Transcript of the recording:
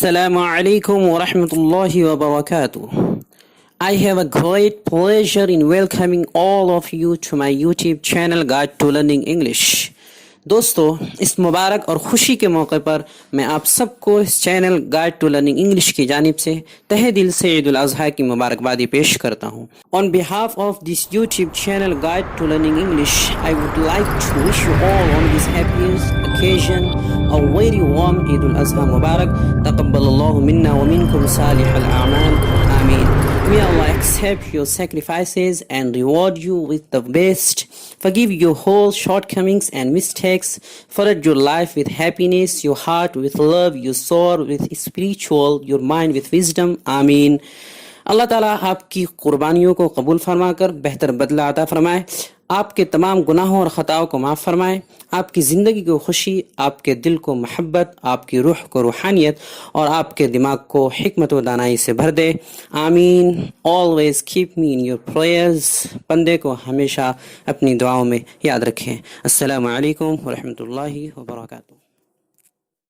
Assalamu alaikum wa rahmatullahi wa barakatuh. I have a great pleasure in welcoming all of you to my YouTube channel Guide to Learning English. दोस्तों, इस मुबारक और ख़ुशी के मौके पर मैं आप सबको इस channel guide to learning English की जानिब से तहे दिल से ईद उल अज़हा की मुबारकबादी पेश करता हूँ। On behalf of this YouTube channel guide to learning English, I would like to wish you all on this happiest occasion a very warm Eid al-Azha Mubarak. Taqabbalallahu minna wa minkum salih al-a'mal. Ameen. May Allah accept your sacrifices and reward you with the best. Forgive your whole shortcomings and mistakes. Flood your life with happiness, your heart with love, your soul with spiritual, your mind with wisdom. Ameen. अल्लाह ताला आपकी कुर्बानियों को कबूल फरमाकर बेहतर बदला अता फरमाए, आपके तमाम गुनाहों और ख़ताओं को माफ़ फरमाए, आपकी ज़िंदगी को खुशी, आपके दिल को मोहब्बत, आपकी रूह को रूहानियत और आपके दिमाग को हिकमत व दानाई से भर दे। आमीन। Always keep me in your prayers. बंदे को हमेशा अपनी दुआओं में याद रखें। अस्सलामु अलैकुम व रहमतुल्लाहि व बरकातुहू।